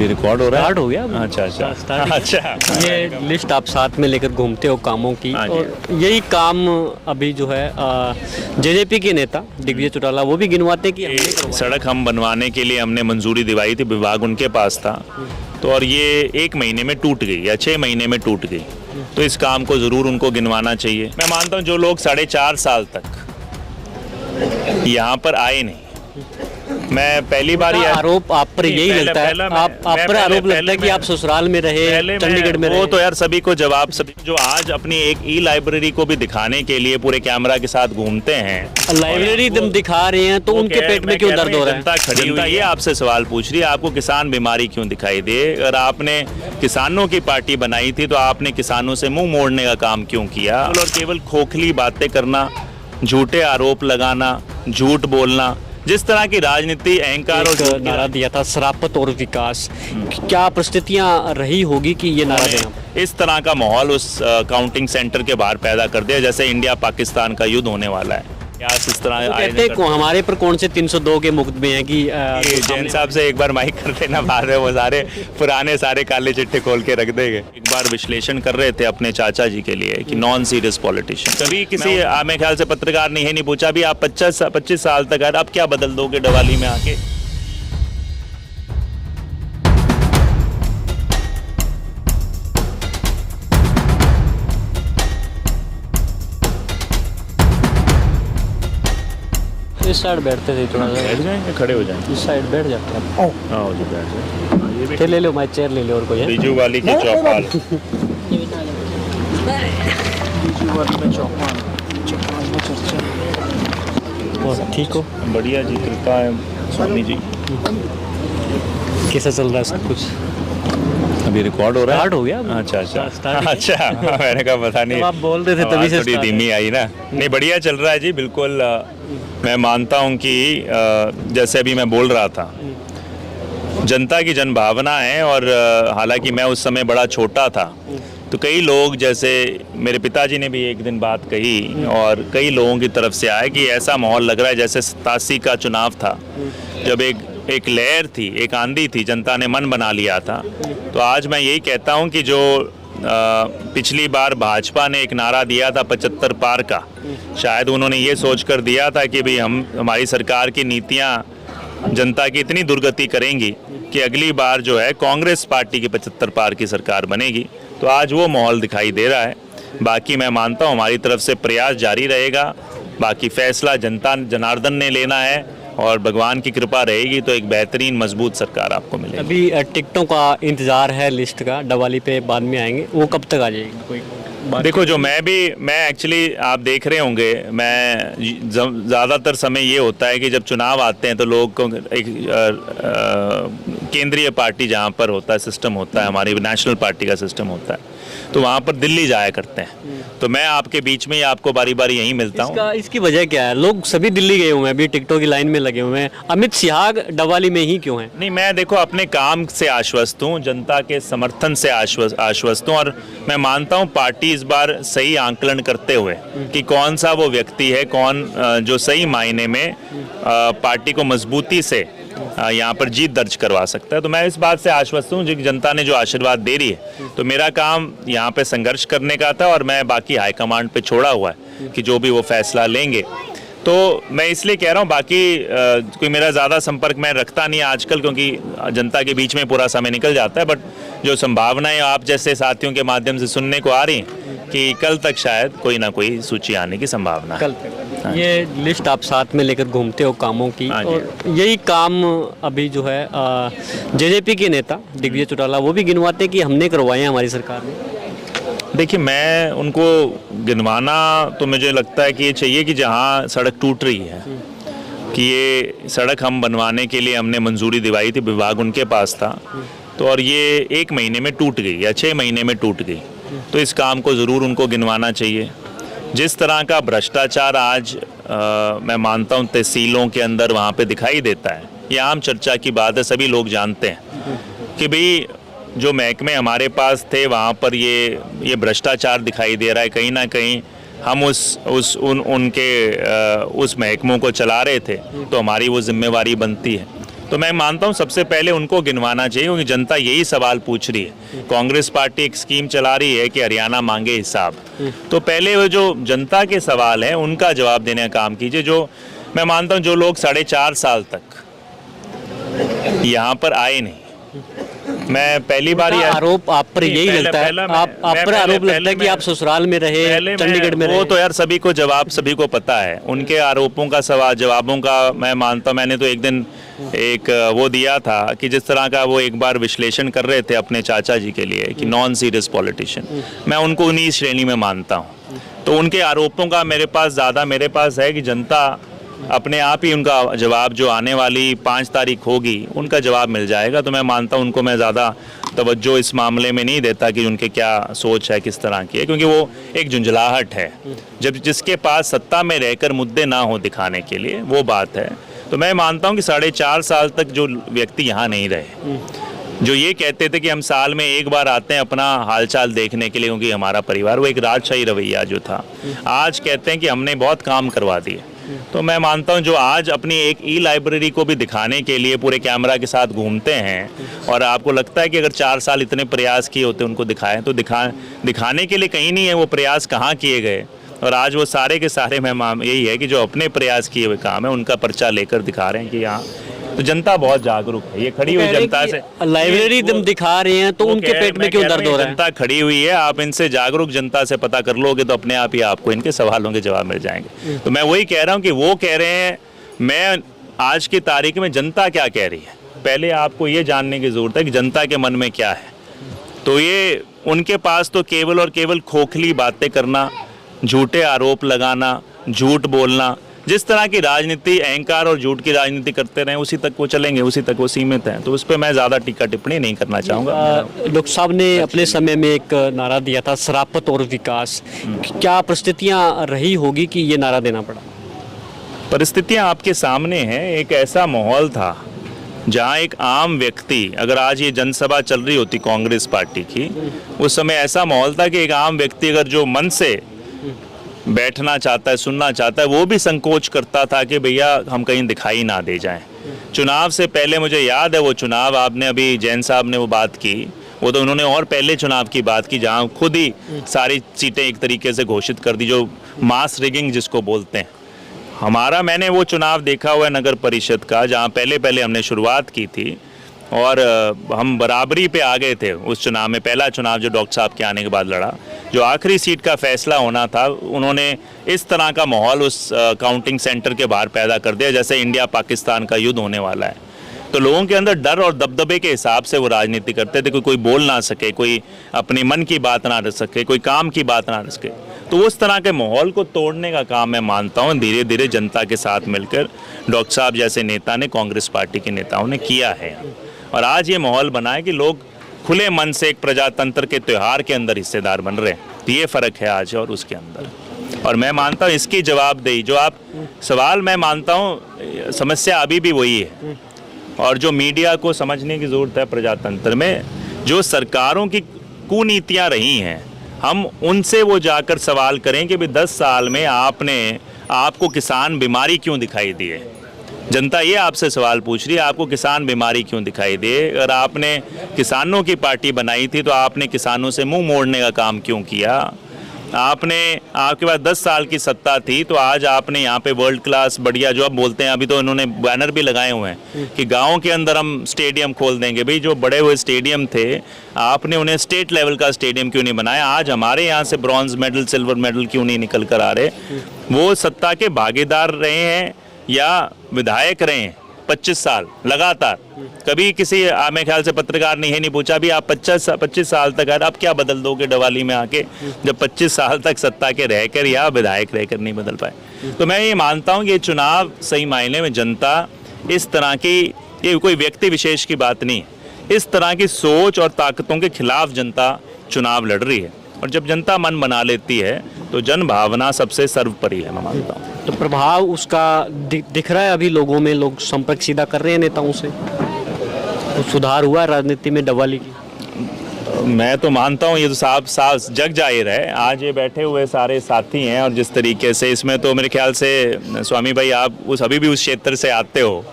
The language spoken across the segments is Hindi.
अभी रिकॉर्ड हो रहा है? स्टार्ट हो गया। अच्छा अच्छा अच्छा। ये लिस्ट आप साथ में लेकर घूमते हो कामों की, और यही काम अभी जो है जेजेपी के नेता दिग्विजय चौटाला वो भी गिनवाते कि हमने करवाया। सड़क हम बनवाने के लिए हमने मंजूरी दिलवाई थी, विभाग उनके पास था, तो और ये 1 महीने में टूट गई या 6 महीने में टूट गई। तो इस काम को ज़रूर उनको गिनवाना चाहिए। मैं मानता हूँ जो लोग 4.5 साल तक यहाँ पर आए नहीं, मैं पहली बार ये आरोप आप पर यही लगता है, आप पर आरोप लगता है कि आप ससुराल में रहे, चंडीगढ़ में रहे। वो तो यार सभी को जवाब, सभी जो आज अपनी एक लाइब्रेरी को भी दिखाने के लिए पूरे कैमरा के साथ घूमते हैं, लाइब्रेरी तुम दिखा रहे हैं तो उनके पेट में क्यों दर्द हो रहा है? जनता खड़ी हुई है, ये आपसे सवाल पूछ रही है, आपको किसान बीमारी क्यों दिखाई दे? अगर आपने किसानों की पार्टी बनाई थी तो आपने किसानों से मुंह मोड़ने का काम क्यों किया? और केवल खोखली बातें करना, झूठे आरोप लगाना, झूठ बोलना, जिस तरह की राजनीति अहंकार और नारा दिया था शराफत और विकास, क्या परिस्थितियां रही होगी कि ये नारा देना? इस तरह का माहौल उस काउंटिंग सेंटर के बाहर पैदा कर दिया जैसे इंडिया पाकिस्तान का युद्ध होने वाला है। इस तरह कहते हैं हमारे पर कौन से 302 के मुकदमे हैं कि जैन साहब से एक बार माइक कर देना, बाद में वो सारे पुराने सारे काले चिट्ठे खोल के रख देंगे। एक बार विश्लेषण कर रहे थे अपने चाचा जी के लिए कि नॉन सीरियस पॉलिटिशियन, कभी किसी मेरे ख्याल से पत्रकार ने नहीं पूछा भी आप 25 साल तक आए, आप क्या बदल दोगे डवाली में आके? इस साइड बैठते थे, थोड़ा बैठ जाएंगे, खड़े हो जाएंगे, इस साइड बैठ जाते हैं। हाँ जी बैठ जाए। ये भी चेयर ले लो, मैं चेयर ले लो, और कोई है? बीजू वाली की चौपाल, और ठीक हो? बढ़िया जी, कृपा है स्वामी जी। कैसा चल रहा है सब कुछ? अभी रिकॉर्ड हो रहा है? स्टार्ट हो गया। अच्छा अच्छा अच्छा। मैंने कहा पता नहीं, आप बोल रहे थे तभी से थोड़ी धीमी आई ना। नहीं बढ़िया चल रहा है जी, बिल्कुल। मैं मानता हूँ कि जैसे अभी मैं बोल रहा था, जनता की जनभावना है, और हालांकि मैं उस समय बड़ा छोटा था, तो कई लोग, जैसे मेरे पिताजी ने भी एक दिन बात कही और कई लोगों की तरफ से आया कि ऐसा माहौल लग रहा है जैसे 87 का चुनाव था, जब एक लहर थी, एक आंधी थी, जनता ने मन बना लिया था। तो आज मैं यही कहता हूं कि जो पिछली बार भाजपा ने एक नारा दिया था 75 पार का, शायद उन्होंने ये सोचकर दिया था कि भाई हमारी सरकार की नीतियां जनता की इतनी दुर्गति करेंगी कि अगली बार जो है कांग्रेस पार्टी की 75 पार की सरकार बनेगी। तो आज वो माहौल दिखाई दे रहा है। बाकी मैं मानता हूँ हमारी तरफ से प्रयास जारी रहेगा, बाकी फैसला जनता जनार्दन ने लेना है, और भगवान की कृपा रहेगी तो एक बेहतरीन मजबूत सरकार आपको मिलेगी। अभी टिकटों का इंतजार है, लिस्ट का डवाली पे बाद में आएंगे, वो कब तक आ जाएगी? कोई देखो, जो मैं एक्चुअली आप देख रहे होंगे, मैं ज़्यादातर समय ये होता है कि जब चुनाव आते हैं तो लोग को एक केंद्रीय पार्टी जहाँ पर होता है, सिस्टम होता है, हमारी नेशनल पार्टी का सिस्टम होता है, तो वहाँ पर दिल्ली जाया करते हैं। तो मैं आपके बीच में ही आपको बारी बारी यहीं मिलता हूँ। इसकी वजह क्या है? लोग सभी दिल्ली गए हुए हैं, अभी टिकटों की लाइन में लगे हुए हैं, अमित शाह डवाली में ही क्यों हैं? नहीं, मैं देखो अपने काम से आश्वस्त हूँ, जनता के समर्थन से आश्वस्त हूँ, और मैं मानता हूँ पार्टी इस बार सही आंकलन करते हुए कि कौन सा वो व्यक्ति है, कौन जो सही मायने में पार्टी को मजबूती से यहाँ पर जीत दर्ज करवा सकता है। तो मैं इस बात से आश्वस्त हूँ, जनता ने जो आशीर्वाद दे रही है, तो मेरा काम यहाँ पे संघर्ष करने का था, और मैं बाकी हाईकमांड पे छोड़ा हुआ है कि जो भी वो फैसला लेंगे। तो मैं इसलिए कह रहा हूँ, बाकी कोई मेरा ज़्यादा संपर्क मैं रखता नहीं आजकल, क्योंकि जनता के बीच में पूरा समय निकल जाता है। बट जो संभावनाएं आप जैसे साथियों के माध्यम से सुनने को आ रही हैं कि कल तक शायद कोई ना कोई सूची आने की संभावना है। कल तक ये लिस्ट आप साथ में लेकर घूमते हो कामों की, और यही काम अभी जो है जेजेपी के नेता दिग्विजय चौटाला वो भी गिनवाते कि हमने करवाए हैं हमारी सरकार ने। देखिए, मैं उनको गिनवाना तो मुझे लगता है कि ये चाहिए कि जहाँ सड़क टूट रही है, कि ये सड़क हम बनवाने के लिए हमने मंजूरी दिलवाई थी, विभाग उनके पास था, तो और ये 1 महीने में टूट गई या 6 महीने में टूट गई। तो इस काम को ज़रूर उनको गिनवाना चाहिए। जिस तरह का भ्रष्टाचार आज मैं मानता हूँ तहसीलों के अंदर वहाँ पे दिखाई देता है, ये आम चर्चा की बात है, सभी लोग जानते हैं कि भाई जो महकमे हमारे पास थे वहाँ पर ये भ्रष्टाचार दिखाई दे रहा है। कहीं ना कहीं हम उनके उस महकमों को चला रहे थे, तो हमारी वो जिम्मेवारी बनती है। तो मैं मानता हूं सबसे पहले उनको गिनवाना चाहिए, क्योंकि जनता यही सवाल पूछ रही है। कांग्रेस पार्टी एक स्कीम चला रही है कि हरियाणा मांगे हिसाब, तो पहले वो जो जनता के सवाल हैं उनका जवाब देने का काम कीजिए। जो मैं मानता हूं जो लोग 4.5 साल तक यहाँ पर आए नहीं, मैं पहली बार उनका आरोप आप पर यही पहले- लगता है, पहला मैं- आप मैं पर आरोप पहले- लगता है कि मैं- आप ससुराल में रहे, पहले चंडीगढ़ में वो रहे। तो यार सभी को सभी को पता है उनके आरोपों का जवाबों का। मैं मानता हूं, मैंने तो एक दिन एक वो दिया था कि जिस तरह का वो एक बार विश्लेषण कर रहे थे अपने चाचा जी के लिए कि नॉन सीरियस पॉलिटिशियन, मैं उनको उन्हीं श्रेणी में मानता हूं। तो उनके आरोपों का मेरे पास है कि जनता अपने आप ही उनका जवाब जो आने वाली 5 तारीख होगी उनका जवाब मिल जाएगा। तो मैं मानता हूं उनको मैं ज़्यादा तवज्जो इस मामले में नहीं देता कि उनके क्या सोच है, किस तरह की है, क्योंकि वो एक झुंझलाहट है जब जिसके पास सत्ता में रहकर मुद्दे ना हो दिखाने के लिए, वो बात है। तो मैं मानता हूं कि 4.5 साल तक जो व्यक्ति यहाँ नहीं रहे, जो ये कहते थे कि हम साल में एक बार आते हैं अपना हालचाल देखने के लिए क्योंकि हमारा परिवार, वो एक राजशाही रवैया जो था, आज कहते हैं कि हमने बहुत काम करवा दिए। तो मैं मानता हूं जो आज अपनी एक लाइब्रेरी को भी दिखाने के लिए पूरे कैमरा के साथ घूमते हैं और आपको लगता है कि अगर 4 साल इतने प्रयास किए होते उनको दिखाएं, तो दिखाने के लिए कहीं नहीं है वो प्रयास कहाँ किए गए। और आज वो सारे के सारे यही है कि जो अपने प्रयास किए हुए काम है उनका पर्चा लेकर दिखा रहे हैं कि यहाँ तो जनता बहुत जागरूक है। ये खड़ी हुई जनता से लाइब्रेरी तुम दिखा रहे हैं तो वो उनके पेट में क्यों दर्द हो रहा है? जनता खड़ी हुई है, आप इनसे जागरूक जनता से पता कर लोगे तो अपने आप ही आपको इनके सवालों के जवाब मिल जाएंगे। तो मैं वही कह रहा हूँ कि वो कह रहे हैं, मैं आज की तारीख में जनता क्या कह रही है, पहले आपको ये जानने की जरूरत है कि जनता के मन में क्या है। तो ये उनके पास तो केवल और केवल खोखली बातें करना, झूठे आरोप लगाना, झूठ बोलना, जिस तरह की राजनीति अहंकार और झूठ की राजनीति करते रहे उसी तक वो चलेंगे, उसी तक वो सीमित हैं। तो उस पर मैं ज़्यादा टीका टिप्पणी नहीं करना चाहूँगा। डॉक्टर साहब ने अपने समय में एक नारा दिया था, शराफत और विकास। क्या परिस्थितियां रही होगी कि ये नारा देना पड़ा? परिस्थितियाँ आपके सामने हैं। एक ऐसा माहौल था जहाँ एक आम व्यक्ति, अगर आज ये जनसभा चल रही होती कांग्रेस पार्टी की, उस समय ऐसा माहौल था कि एक आम व्यक्ति अगर जो मन से बैठना चाहता है, सुनना चाहता है, वो भी संकोच करता था कि भैया हम कहीं दिखाई ना दे जाएं। चुनाव से पहले मुझे याद है वो चुनाव, आपने अभी जैन साहब ने वो बात की, वो तो उन्होंने और पहले चुनाव की बात की जहां खुद ही सारी सीटें एक तरीके से घोषित कर दी, जो मास रिगिंग जिसको बोलते हैं। मैंने वो चुनाव देखा हुआ है नगर परिषद का, जहाँ पहले हमने शुरुआत की थी और हम बराबरी पे आ गए थे उस चुनाव में। पहला चुनाव जो डॉक्टर साहब के आने के बाद लड़ा, जो आखिरी सीट का फैसला होना था, उन्होंने इस तरह का माहौल उस काउंटिंग सेंटर के बाहर पैदा कर दिया जैसे इंडिया पाकिस्तान का युद्ध होने वाला है। तो लोगों के अंदर डर और दबदबे के हिसाब से वो राजनीति करते थे, कोई बोल ना सके, कोई अपने मन की बात ना रख सके, कोई काम की बात ना रख सके। तो उस तरह के माहौल को तोड़ने का काम मैं मानता हूँ धीरे धीरे जनता के साथ मिलकर डॉक्टर साहब जैसे नेता ने, कांग्रेस पार्टी के नेताओं ने किया है। और आज ये माहौल बना है कि लोग खुले मन से एक प्रजातंत्र के त्यौहार के अंदर हिस्सेदार बन रहे हैं। तो ये फ़र्क है आज और उसके अंदर। और मैं मानता हूँ इसकी जवाबदेही, जो आप सवाल, मैं मानता हूँ समस्या अभी भी वही है। और जो मीडिया को समझने की ज़रूरत है प्रजातंत्र में, जो सरकारों की कुनीतियाँ रही हैं, हम उनसे वो जाकर सवाल करें कि भाई 10 साल में आपको किसान बीमारी क्यों दिखाई दिए। जनता ये आपसे सवाल पूछ रही है, आपको किसान बीमारी क्यों दिखाई दिए। अगर आपने किसानों की पार्टी बनाई थी तो आपने किसानों से मुंह मोड़ने का काम क्यों किया। आपके पास 10 साल की सत्ता थी तो आज आपने यहाँ पे वर्ल्ड क्लास बढ़िया, जो अब बोलते हैं, अभी तो इन्होंने बैनर भी लगाए हुए हैं कि गाँव के अंदर हम स्टेडियम खोल देंगे। भाई जो बड़े हुए स्टेडियम थे, आपने उन्हें स्टेट लेवल का स्टेडियम क्यों नहीं बनाया। आज हमारे यहाँ से ब्रॉन्ज मेडल, सिल्वर मेडल क्यों नहीं निकल कर आ रहे। वो सत्ता के भागीदार रहे हैं या विधायक रहे हैं 25 साल लगातार। कभी किसी मेरे ख्याल से पत्रकार ने नहीं पूछा भी आप 25 साल तक अब क्या बदल दोगे डवाली में आके, जब 25 साल तक सत्ता के रहकर या विधायक रहकर नहीं बदल पाए। तो मैं ये मानता हूँ कि ये चुनाव सही मायने में जनता इस तरह की, ये कोई व्यक्ति विशेष की बात नहीं है, इस तरह की सोच और ताकतों के खिलाफ जनता चुनाव लड़ रही है। और जब जनता मन बना लेती है तो जन भावना सबसे सर्वोपरि है, मैं मानता हूँ। तो प्रभाव उसका दिख रहा है अभी लोगों में, लोग संपर्क सीधा कर रहे हैं नेताओं से, तो सुधार हुआ है राजनीति में डवाली की? मैं तो मानता हूँ ये तो साफ साफ जग जाहिर है। आज ये बैठे हुए सारे साथी हैं और जिस तरीके से इसमें तो मेरे ख्याल से स्वामी भाई आप अभी भी उस क्षेत्र से आते हो,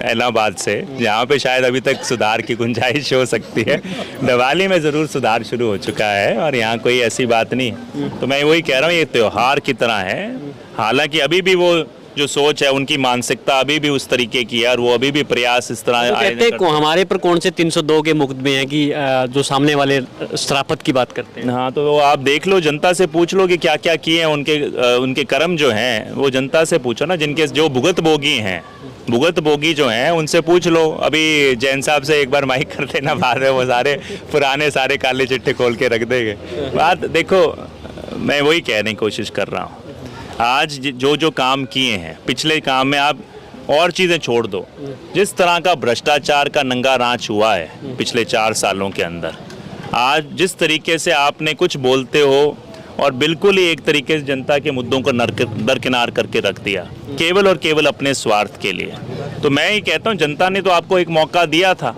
इलाहाबाद से, जहाँ पे शायद अभी तक सुधार की गुंजाइश हो सकती है। दिवाली में ज़रूर सुधार शुरू हो चुका है और यहाँ कोई ऐसी बात नहीं। तो मैं वही कह रहा हूँ ये त्यौहार की तरह है। हालांकि अभी भी वो जो सोच है, उनकी मानसिकता अभी भी उस तरीके की है और वो अभी भी प्रयास इस तरह कहते को हमारे पर कौन से 302 के मुकदमे हैं कि जो सामने वाले शराफत की बात करते हैं। हाँ, तो वो आप देख लो, जनता से पूछ लो कि क्या क्या किए हैं उनके कर्म जो हैं, वो जनता से पूछो ना। जिनके जो भुगत भोगी जो हैं उनसे पूछ लो। अभी जैन साहब से एक बार माइक कर लेना, बाद में वो सारे काले चिट्ठे खोल के रख देंगे। बात देखो, मैं वही कहने की कोशिश कर रहा हूँ। आज जो काम किए हैं पिछले काम में, आप और चीज़ें छोड़ दो, जिस तरह का भ्रष्टाचार का नंगा रांच हुआ है पिछले 4 सालों के अंदर, आज जिस तरीके से आपने कुछ बोलते हो और बिल्कुल ही एक तरीके से जनता के मुद्दों को दरकिनार करके रख दिया, केवल और केवल अपने स्वार्थ के लिए। तो मैं ही कहता हूँ, जनता ने तो आपको एक मौका दिया था।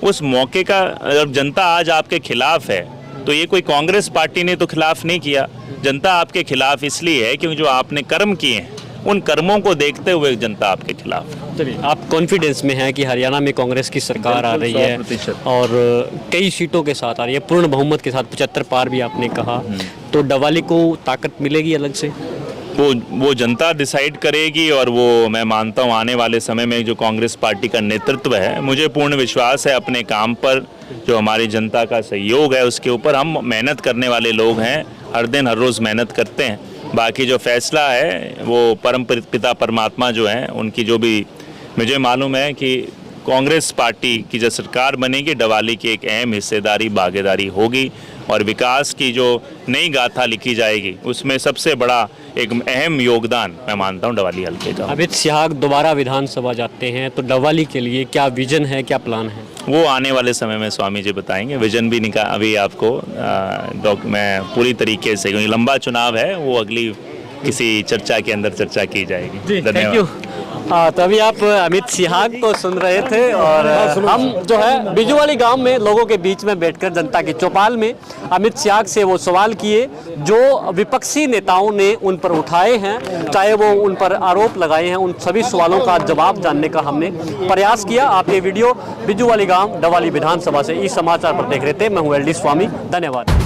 उस मौके का अगर जनता आज आपके खिलाफ है, तो ये कोई कांग्रेस पार्टी ने तो खिलाफ नहीं किया। जनता आपके खिलाफ इसलिए है क्योंकि जो आपने कर्म किए हैं, उन कर्मों को देखते हुए जनता आपके खिलाफ है। चलिए, आप कॉन्फिडेंस में हैं कि हरियाणा में कांग्रेस की सरकार आ रही है और कई सीटों के साथ आ रही है, पूर्ण बहुमत के साथ, 75 पार भी आपने कहा, तो डवाली को ताकत मिलेगी अलग से? वो जनता डिसाइड करेगी और वो मैं मानता हूँ आने वाले समय में जो कांग्रेस पार्टी का नेतृत्व है, मुझे पूर्ण विश्वास है अपने काम पर, जो हमारी जनता का सहयोग है उसके ऊपर। हम मेहनत करने वाले लोग हैं, हर दिन हर रोज़ मेहनत करते हैं। बाकी जो फैसला है वो परम पिता परमात्मा जो हैं उनकी, जो भी मुझे मालूम है कि कांग्रेस पार्टी की जो सरकार बनेगी, डवाली की एक अहम हिस्सेदारी भागीदारी होगी और विकास की जो नई गाथा लिखी जाएगी उसमें सबसे बड़ा एक अहम योगदान मैं मानता हूं डवाली हल्के का। अमित शाह दोबारा विधानसभा जाते हैं तो डवाली के लिए क्या विजन है, क्या प्लान है? वो आने वाले समय में स्वामी जी बताएंगे। विजन भी अभी आपको मैं पूरी तरीके से, क्योंकि लंबा चुनाव है, वो अगली किसी चर्चा के अंदर चर्चा की जाएगी। धन्यवाद। तो अभी आप अमित शाह को सुन रहे थे और हम जो है बिजुवाली गांव में लोगों के बीच में बैठकर जनता की चौपाल में अमित शाह से वो सवाल किए जो विपक्षी नेताओं ने उन पर उठाए हैं, चाहे वो उन पर आरोप लगाए हैं, उन सभी सवालों का जवाब जानने का हमने प्रयास किया। आप ये वीडियो बिजुवाली गांव डवाली विधानसभा से ई समाचार पर देख रहे थे। मैं हूँ LD स्वामी, धन्यवाद।